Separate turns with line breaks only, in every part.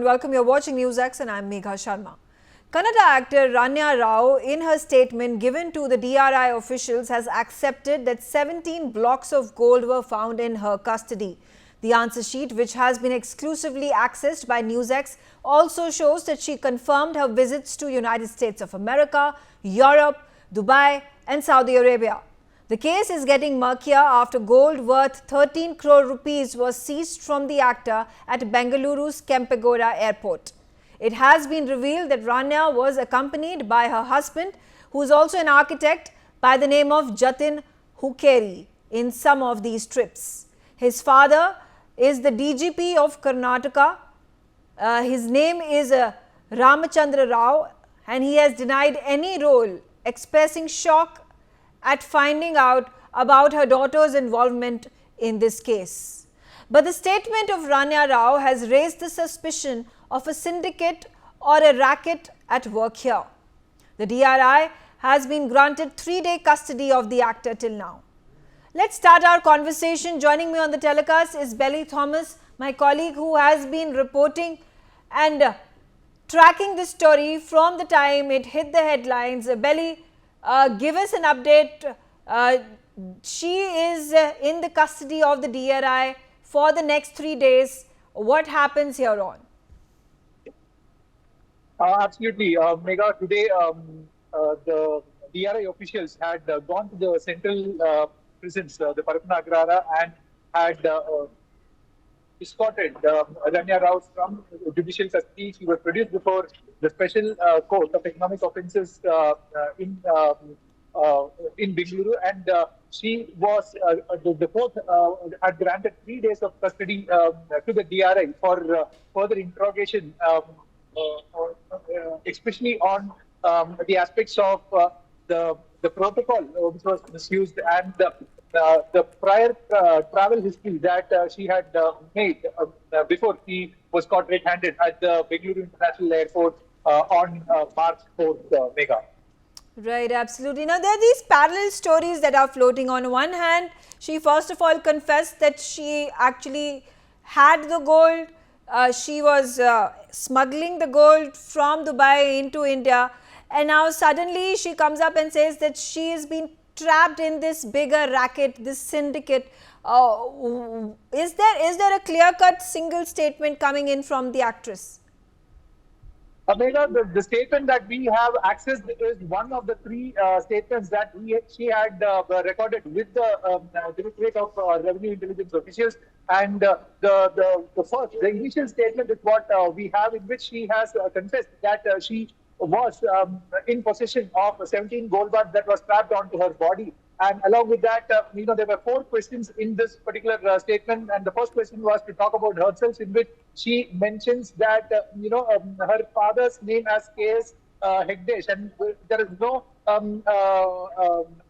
and welcome. You're watching NewsX and I'm Megha Sharma. Kannada actor Ranya Rao, in her statement given to the DRI officials, has accepted that 17 blocks of gold were found in her custody. The answer sheet, which has been exclusively accessed by NewsX, also shows that she confirmed her visits to United States of America, Europe, Dubai and Saudi Arabia. The case is getting murkier after gold worth 13 crore rupees was seized from the actor at Bengaluru's Kempegowda airport. It has been revealed that Ranya was accompanied by her husband, who is also an architect by the name of Jatin Hukkeri, in some of these trips. His father is the DGP of Karnataka. His name is Ramachandra Rao, and he has denied any role, expressing shock at finding out about her daughter's involvement in this case. But the statement of Ranya Rao has raised the suspicion of a syndicate or a racket at work here. The DRI has been granted 3-day custody of the actor till now. Let's start our conversation. Joining me on the telecast is Belly Thomas, my colleague who has been reporting and tracking this story from the time it hit the headlines. Belly, give us an update. She is in the custody of the DRI for the next 3 days. What happens here on?
Absolutely. Megha, today the DRI officials had gone to the central prisons, the Parapana Agrara, and had escorted Ranya Rao from judicial custody. She was produced before the Special Court of Economic Offences in Bengaluru, and she was the court had granted 3 days of custody to the DRI for further interrogation, especially on the aspects of the protocol which was misused and the prior travel history that she had made before she was caught red-handed at the Bengaluru International Airport on March 4th, Megha.
Right, absolutely. Now, there are these parallel stories that are floating. On one hand, she first of all confessed that she actually had the gold. She was smuggling the gold from Dubai into India. And now suddenly she comes up and says that she has been trapped in this bigger racket, this syndicate. Is there a clear-cut single statement coming in from the actress?
Megha, the statement that we have accessed is one of the 3 statements that she had recorded with the Directorate of Revenue Intelligence officials. And the initial statement is what we have, in which she has confessed that she was in possession of 17 gold bars that was strapped onto her body. And along with that, there were 4 questions in this particular statement. And the first question was to talk about herself, in which she mentions that, her father's name as K.S. Hegdesh, and there is no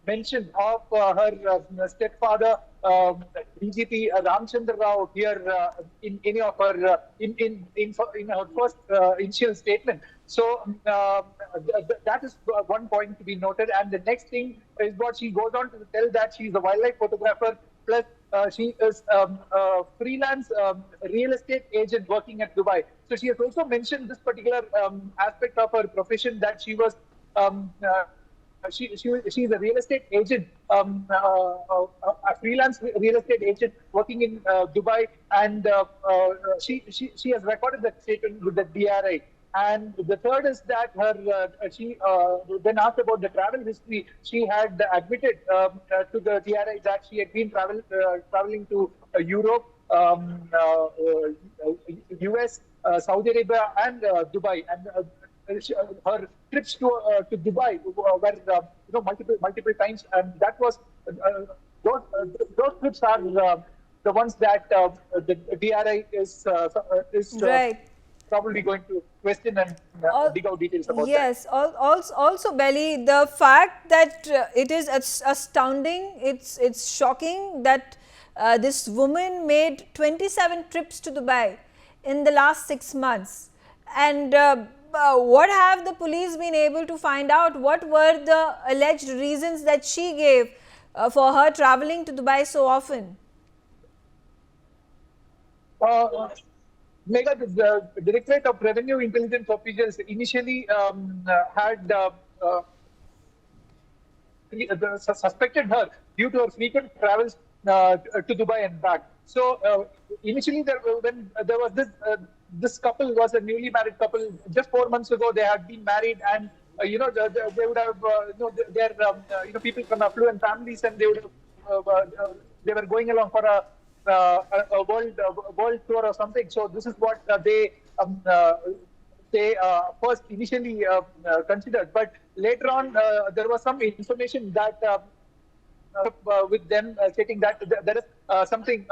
mention of her stepfather, DGP Ramachandra Rao, here in any of her in her first initial statement. So that is one point to be noted. And the next thing is what she goes on to tell, that she is a wildlife photographer, plus she is a freelance real estate agent working at Dubai. So she has also mentioned this particular aspect of her profession, that she was she is a real estate agent, a freelance real estate agent working in Dubai, and she has recorded that statement with the DRI. And the third is that she when asked about the travel history, she had admitted to the DRI that she had been traveling to Europe, US, Saudi Arabia, and Dubai. And her trips to Dubai were multiple times, and that was those trips are the ones that the DRI is
right.
Probably going to question and dig out details about that.
Yes, also Belly, the fact that it is astounding, it's shocking that this woman made 27 trips to Dubai in the last 6 months. And what have the police been able to find out? What were the alleged reasons that she gave for her traveling to Dubai so often?
Megha, the Directorate of Revenue Intelligence Officials initially had suspected her due to her frequent travels to Dubai and back. So initially, when there was this couple was a newly married couple. Just 4 months ago, they had been married, and they would have they're people from affluent families, and they would they were going along for a world tour or something. So this is what they first initially considered, but later on there was some information that with them stating that there is something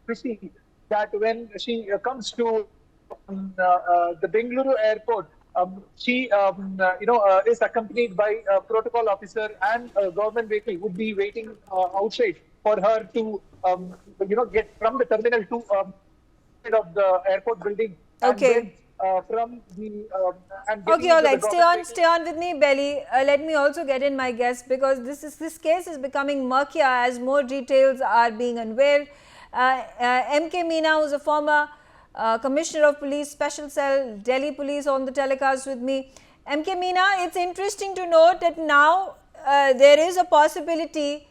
fishy, that when she comes to the Bengaluru airport, she is accompanied by a protocol officer, and a government vehicle would be waiting outside for her to get from the terminal to of the airport building.
Okay.
And then from the and
Okay, all right. Stay
vehicle.
on with me, Belly. Let me also get in my guess, because this case is becoming murkier as more details are being unveiled. MK Meena, who's a former Commissioner of Police, Special Cell, Delhi Police, on the telecast with me. MK Meena, it's interesting to note that now there is a possibility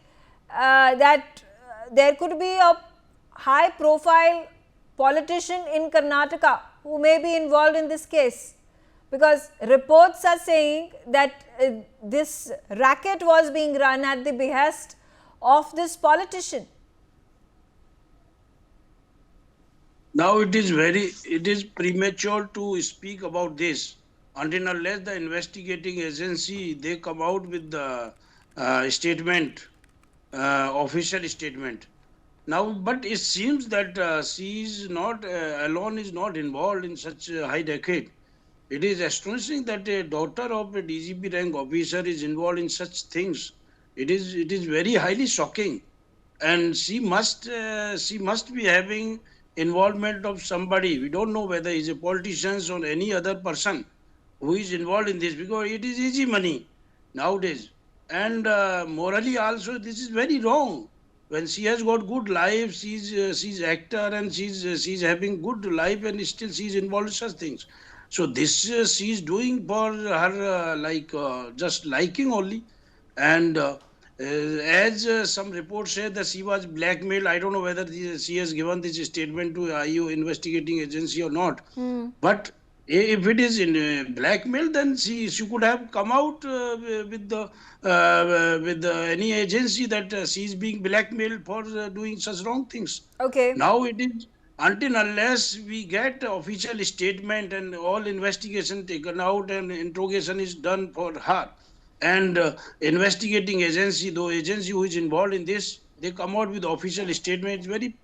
that there could be a high-profile politician in Karnataka who may be involved in this case, because reports are saying that this racket was being run at the behest of this politician.
Now it is premature to speak about this until unless the investigating agency they come out with the statement, official statement. Now, but it seems that she is not alone, is not involved in such a high racket. It is astonishing that a daughter of a DGP rank officer is involved in such things. It is very highly shocking, and she must be having involvement of somebody. We don't know whether he's a politician or any other person who is involved in this, because it is easy money nowadays, and morally also this is very wrong. When she has got good life, she's actor and she's having good life, and still she's involved in such things. So this she's doing for her just liking only, and as some reports say that she was blackmailed. I don't know whether she has given this statement to IU investigating agency or not. But if it is in blackmail, then she could have come out with any agency that she is being blackmailed for doing such wrong things.
Okay.
Now it is until unless we get official statement and all investigation taken out and interrogation is done for her, and investigating agency, though agency who is involved in this, they come out with official statement. It's very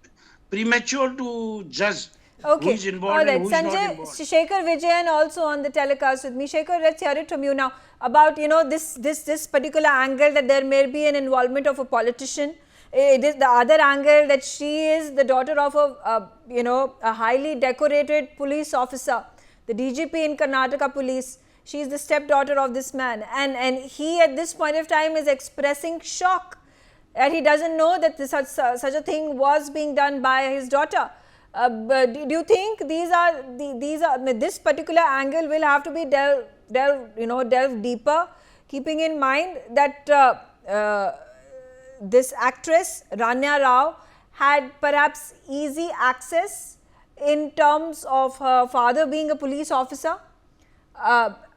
premature to judge who is involved and who is not
Sanjay,
involved.
Shekhar Vijayan also on the telecast with me. Shekhar, let's hear it from you now about this particular angle that there may be an involvement of a politician. It is the other angle that she is the daughter of a highly decorated police officer, the DGP in Karnataka Police. She is the stepdaughter of this man, and he at this point of time is expressing shock that he doesn't know that such a thing was being done by his daughter. Do you think this particular angle will have to be delved deeper, keeping in mind that this actress Ranya Rao had perhaps easy access in terms of her father being a police officer,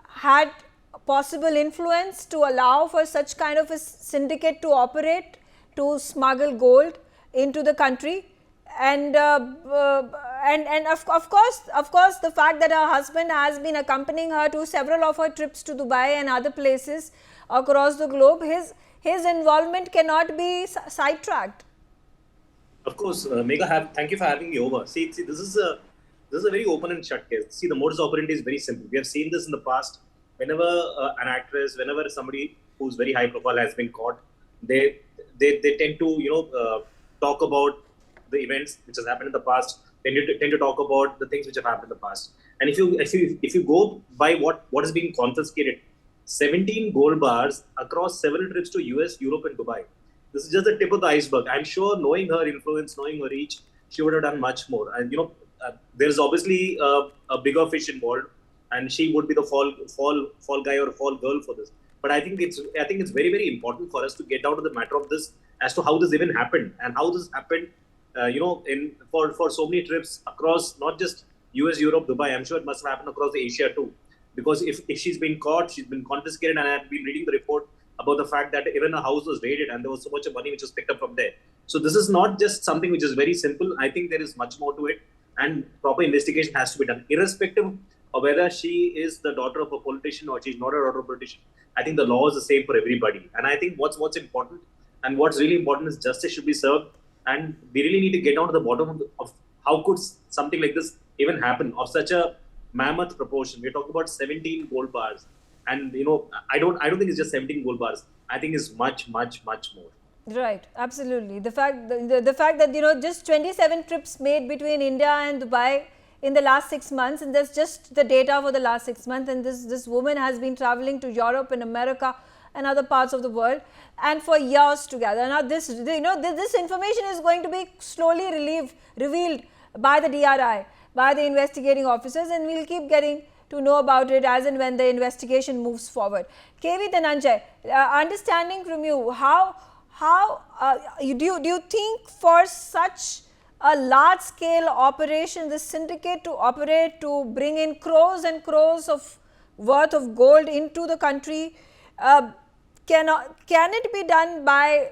had possible influence to allow for such kind of a syndicate to operate, to smuggle gold into the country, and of course the fact that her husband has been accompanying her to several of her trips to Dubai and other places across the globe, his involvement cannot be sidetracked.
Of course, Megha, thank you for having me over. See, this is a very open and shut case. See, the modus operandi is very simple. We have seen this in the past. Whenever an actress, whenever somebody who's very high profile has been caught, they tend to talk about the events which has happened in the past. Tend to talk about the things which have happened in the past. And if you go by what is being confiscated, 17 gold bars across several trips to US, Europe, and Dubai. This is just the tip of the iceberg. I'm sure, knowing her influence, knowing her reach, she would have done much more. And there is obviously a bigger fish involved, and she would be the fall guy or fall girl for this. But I think it's very, very important for us to get down to the matter of this, as to how this even happened and how this happened. For so many trips across not just US, Europe, Dubai. I'm sure it must have happened across Asia too. Because if she's been caught, she's been confiscated, and I've been reading the report about the fact that even her house was raided and there was so much of money which was picked up from there. So this is not just something which is very simple. I think there is much more to it, and proper investigation has to be done, irrespective of whether she is the daughter of a politician or she's not a daughter of a politician. I think the law is the same for everybody, and I think what's important and what's really important is justice should be served, and we really need to get down to the bottom of how could something like this even happen of such a mammoth proportion. We're talking about 17 gold bars, and I don't think it's just 17 gold bars. I think it's much more.
Right, absolutely. The fact that just 27 trips made between India and Dubai in the last 6 months, and that's just the data for the last 6 months, and this woman has been traveling to Europe and America and other parts of the world, and for years together. Now this information is going to be slowly revealed by the DRI, by the investigating officers, and we'll keep getting to know about it as and when the investigation moves forward. KV Dhananjay, understanding from you, how do you think for such a large scale operation, this syndicate to operate, to bring in crores and crores of worth of gold into the country, can it be done by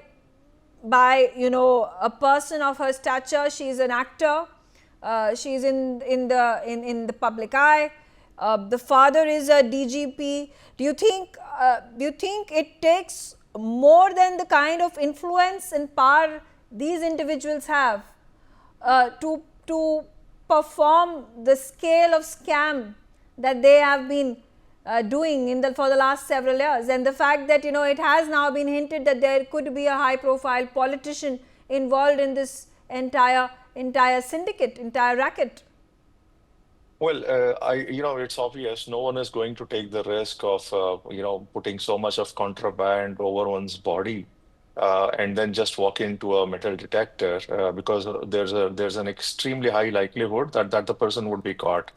a person of her stature? She is an actor. She is in the public eye. The father is a DGP. Do you think it takes more than the kind of influence and power these individuals have to perform the scale of scam that they have been doing for the last several years, and the fact that it has now been hinted that there could be a high profile politician involved in this entire syndicate, entire racket?
Well, it's obvious no one is going to take the risk of, putting so much of contraband over one's body and then just walk into a metal detector because there's an extremely high likelihood that the person would be caught.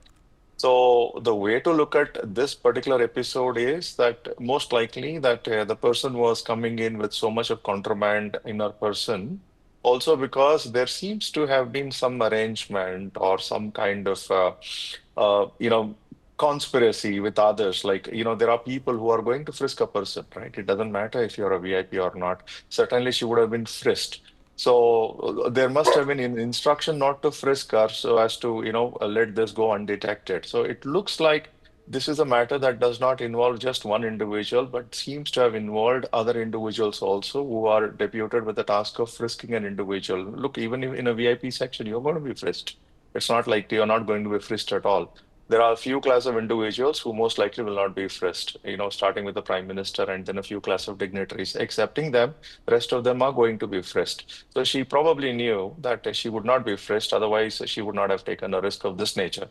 So the way to look at this particular episode is that most likely that the person was coming in with so much of contraband in her person. Also, because there seems to have been some arrangement or some kind of, conspiracy with others. Like, there are people who are going to frisk a person, right? It doesn't matter if you're a VIP or not. Certainly, she would have been frisked. So there must have been an instruction not to frisk her so as to, let this go undetected. So it looks like this is a matter that does not involve just one individual, but seems to have involved other individuals also who are deputed with the task of frisking an individual. Look, even if in a VIP section, you're going to be frisked. It's not like you're not going to be frisked at all. There are a few class of individuals who most likely will not be frisked, starting with the Prime Minister and then a few class of dignitaries. Accepting them, the rest of them are going to be frisked. So she probably knew that she would not be frisked, otherwise she would not have taken a risk of this nature.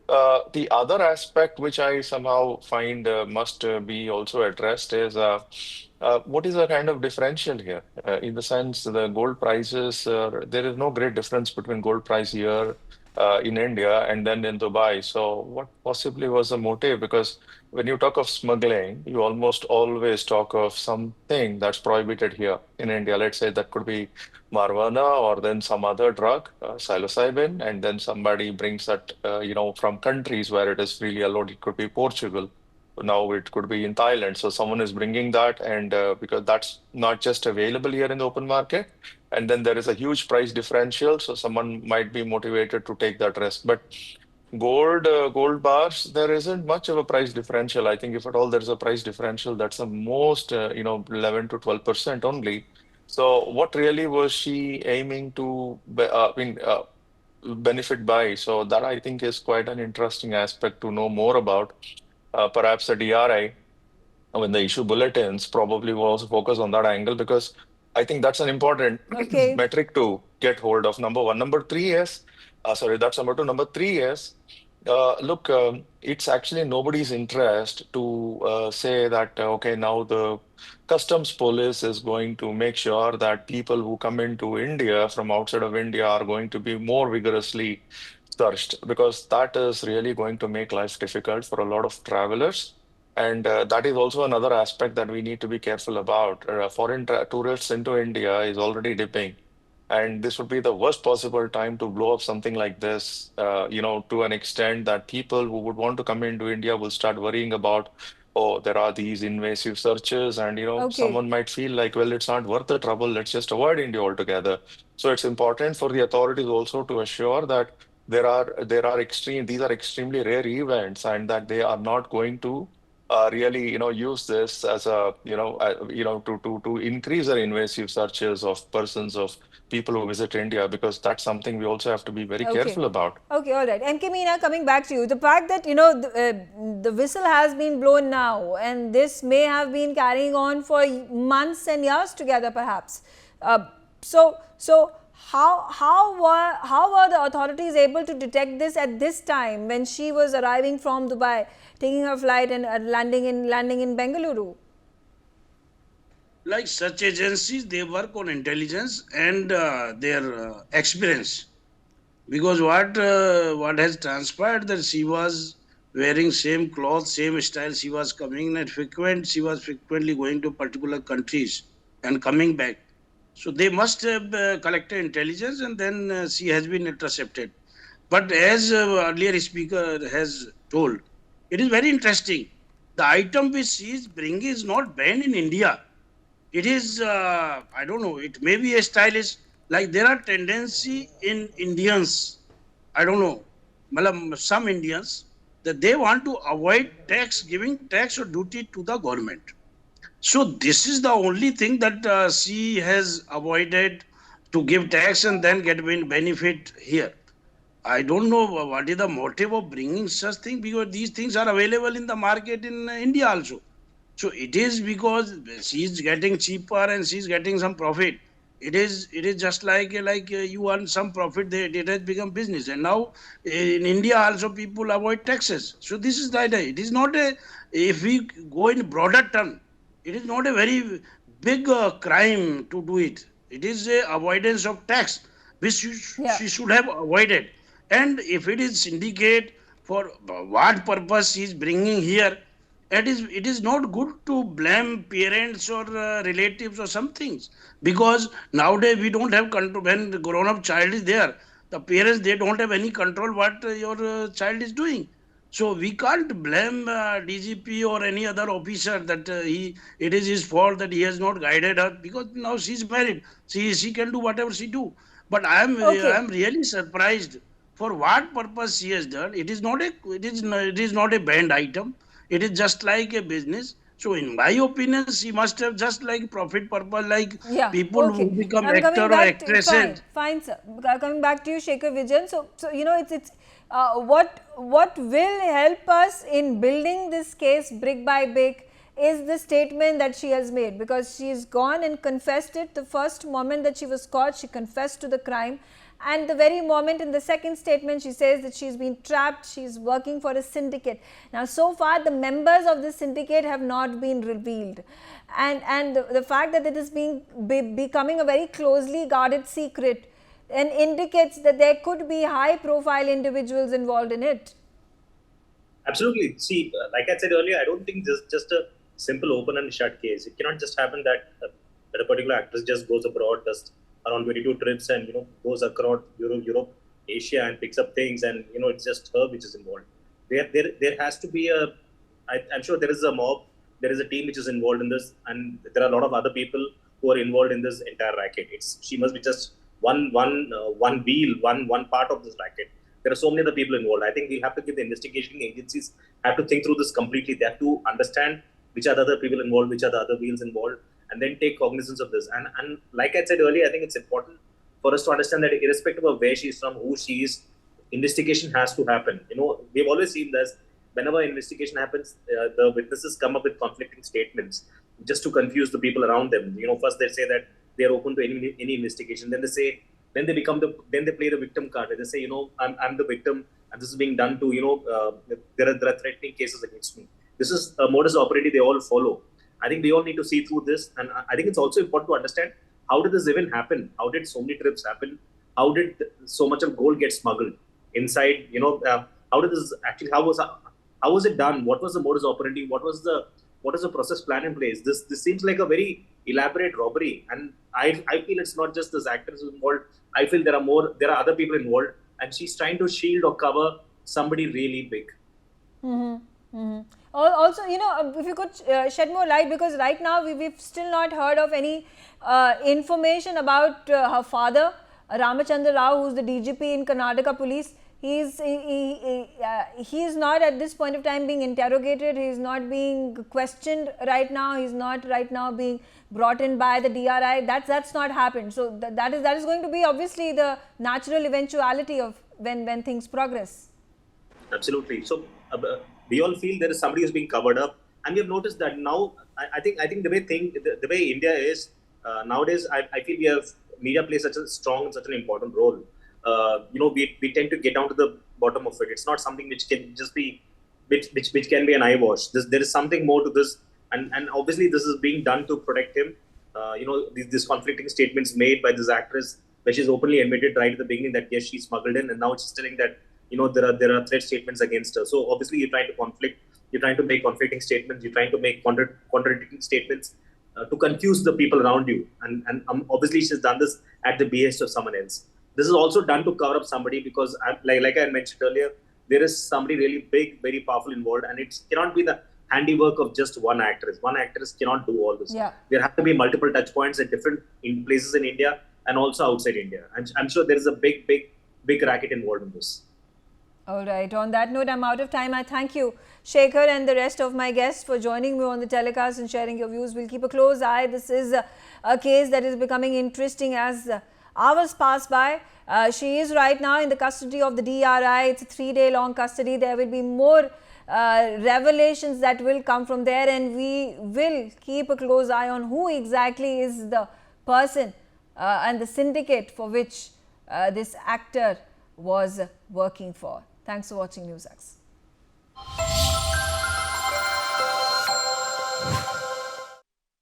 The other aspect which I somehow find must be also addressed is what is the kind of differential here? In the sense, the gold prices, there is no great difference between gold price here in India and then in Dubai. So what possibly was the motive? Because when you talk of smuggling, you almost always talk of something that's prohibited here in India. Let's say that could be marijuana or then some other drug, psilocybin, and then somebody brings that, from countries where it is freely allowed. It could be Portugal. Now it could be in Thailand. So someone is bringing that, and because that's not just available here in the open market, and then there is a huge price differential. So someone might be motivated to take that risk. But gold bars, there isn't much of a price differential. I think if at all there's a price differential, that's the most, 11 to 12% only. So what really was she aiming to benefit by? So that I think is quite an interesting aspect to know more about. Perhaps the DRI, when the issue bulletins, probably was focused on that angle, because I think that's an important metric to get hold of. Number one. Number three is, that's number two. Number three is Look, it's actually nobody's interest to say that, okay, now the customs police is going to make sure that people who come into India from outside of India are going to be more vigorously searched, because that is really going to make life difficult for a lot of travelers. And that is also another aspect that we need to be careful about. Foreign tourists into India is already dipping. And this would be the worst possible time to blow up something like this, to an extent that people who would want to come into India will start worrying about, oh, there are these invasive searches, and
Okay.
someone might feel like, well, it's not worth the trouble. Let's just avoid India altogether. So it's important for the authorities also to assure that these are extremely rare events, and that they are not going to really, use this as to increase their invasive searches of persons of people who visit India, because that's something we also have to be very
Okay.
careful about.
Okay, all right. MK Meena, coming back to you, the fact that the whistle has been blown now, and this may have been carrying on for months and years together, perhaps. Uh, so how were the authorities able to detect this at this time when she was arriving from Dubai, taking her flight and landing in Bengaluru?
Like such agencies, they work on intelligence and their experience. Because what has transpired, that she was wearing same clothes, same style. She was coming at frequent. She was frequently going to particular countries and coming back. So they must have collected intelligence, and then she has been intercepted. But as earlier speaker has told, it is very interesting. The item which she is bringing is not banned in India. It is, I don't know, it may be a stylish, like there are tendency in Indians, I don't know, some Indians, that they want to avoid tax, giving tax or duty to the government. So this is the only thing that she has avoided, to give tax and then get benefit here. I don't know what is the motive of bringing such thing, because these things are available in the market in India also. So it is because she's getting cheaper and she's getting some profit. It is just like you earn some profit. It has become business, and now in India also people avoid taxes. So this is the idea. It is not a, if we go in broader term, it is not a very big crime to do it. It is a avoidance of tax, which
Yeah.
she should have avoided. And if it is syndicate, for what purpose she is bringing here, it is not good to blame parents or relatives or some things, because nowadays we don't have control. When the grown up child is there, the parents, they don't have any control what your child is doing. So we can't blame DGP or any other officer that it is his fault that he has not guided her, because now she's married. She can do whatever she do. But I
Okay.
am really surprised for what purpose she has done. It is not a banned item. It is just like a business. So in my opinion, she must have just like profit purpose, like
Yeah,
people who
okay.
become
I'm
actor
coming
or
back to,
actresses.
fine, sir. Coming back to you, Shekhar Vijayan. So it's what will help us in building this case brick by brick is the statement that she has made, because she's gone and confessed it. The first moment that she was caught, she confessed to the crime. And the very moment in the second statement, she says that she's been trapped, she's working for a syndicate. Now, so far, the members of the syndicate have not been revealed. And the fact that it is becoming a very closely guarded secret and indicates that there could be high profile individuals involved in it.
Absolutely. See, like I said earlier, I don't think this is just a simple open and shut case. It cannot just happen that a particular actress just goes abroad, does around 22 trips, and goes across Europe, Asia, and picks up things, and it's just her which is involved. There has to be a. I'm sure there is a mob, there is a team which is involved in this, and there are a lot of other people who are involved in this entire racket. She must be just one wheel, one part of this racket. There are so many other people involved. I think we'll have to give the investigating agencies have to think through this completely. They have to understand which are the other people involved, which are the other wheels involved, and then take cognizance of this. And like I said earlier, I think it's important for us to understand that irrespective of where she is from, who she is, investigation has to happen. We've always seen this. Whenever investigation happens, the witnesses come up with conflicting statements just to confuse the people around them. First they say that they are open to any investigation. Then they say, then they play the victim card. They say, I'm the victim. and this is being done to, there are threatening cases against me. This is a modus operandi they all follow. I think we all need to see through this, and I think it's also important to understand how did this even happen? How did so many trips happen? How did so much of gold get smuggled inside? How did this actually? How was it done? What was the modus operandi? What is the process plan in place? This seems like a very elaborate robbery, and I feel it's not just this actor who's involved. I feel there are other people involved, and she's trying to shield or cover somebody really big.
Also, if you could shed more light, because right now we've still not heard of any information about her father, Ramachandra Rao, who's the DGP in Karnataka police. He's not at this point of time being interrogated. He's not being questioned right now. He's not right now being brought in by the DRI. That's not happened. So that is going to be obviously the natural eventuality of when things progress.
Absolutely. So we all feel there is somebody who's being covered up, and we have noticed that now. I think the way India is nowadays, I feel media plays such a strong and such an important role. We tend to get down to the bottom of it. It's not something which can just be which can be an eyewash. There is something more to this, and obviously this is being done to protect him. These conflicting statements made by this actress, where she's openly admitted right at the beginning that yes, she smuggled in, and now she's telling that there are threat statements against her. So obviously you're trying to make conflicting statements, you're trying to make contradicting statements to confuse the people around you, and obviously she's done this at the behest of someone else. This is also done to cover up somebody, because like I mentioned earlier, there is somebody really big, very powerful involved, and it cannot be the handiwork of just one actress. One actress cannot do all this.
Yeah.
There have to be multiple touch points at different places in India and also outside India. I'm sure there is a big racket involved in this.
All right. On that note, I'm out of time. I thank you, Shekhar, and the rest of my guests for joining me on the telecast and sharing your views. We'll keep a close eye. This is a case that is becoming interesting as hours pass by. She is right now in the custody of the DRI. It's a 3-day long custody. There will be more revelations that will come from there, and we will keep a close eye on who exactly is the person and the syndicate for which this actor was working for. Thanks for watching NewsX.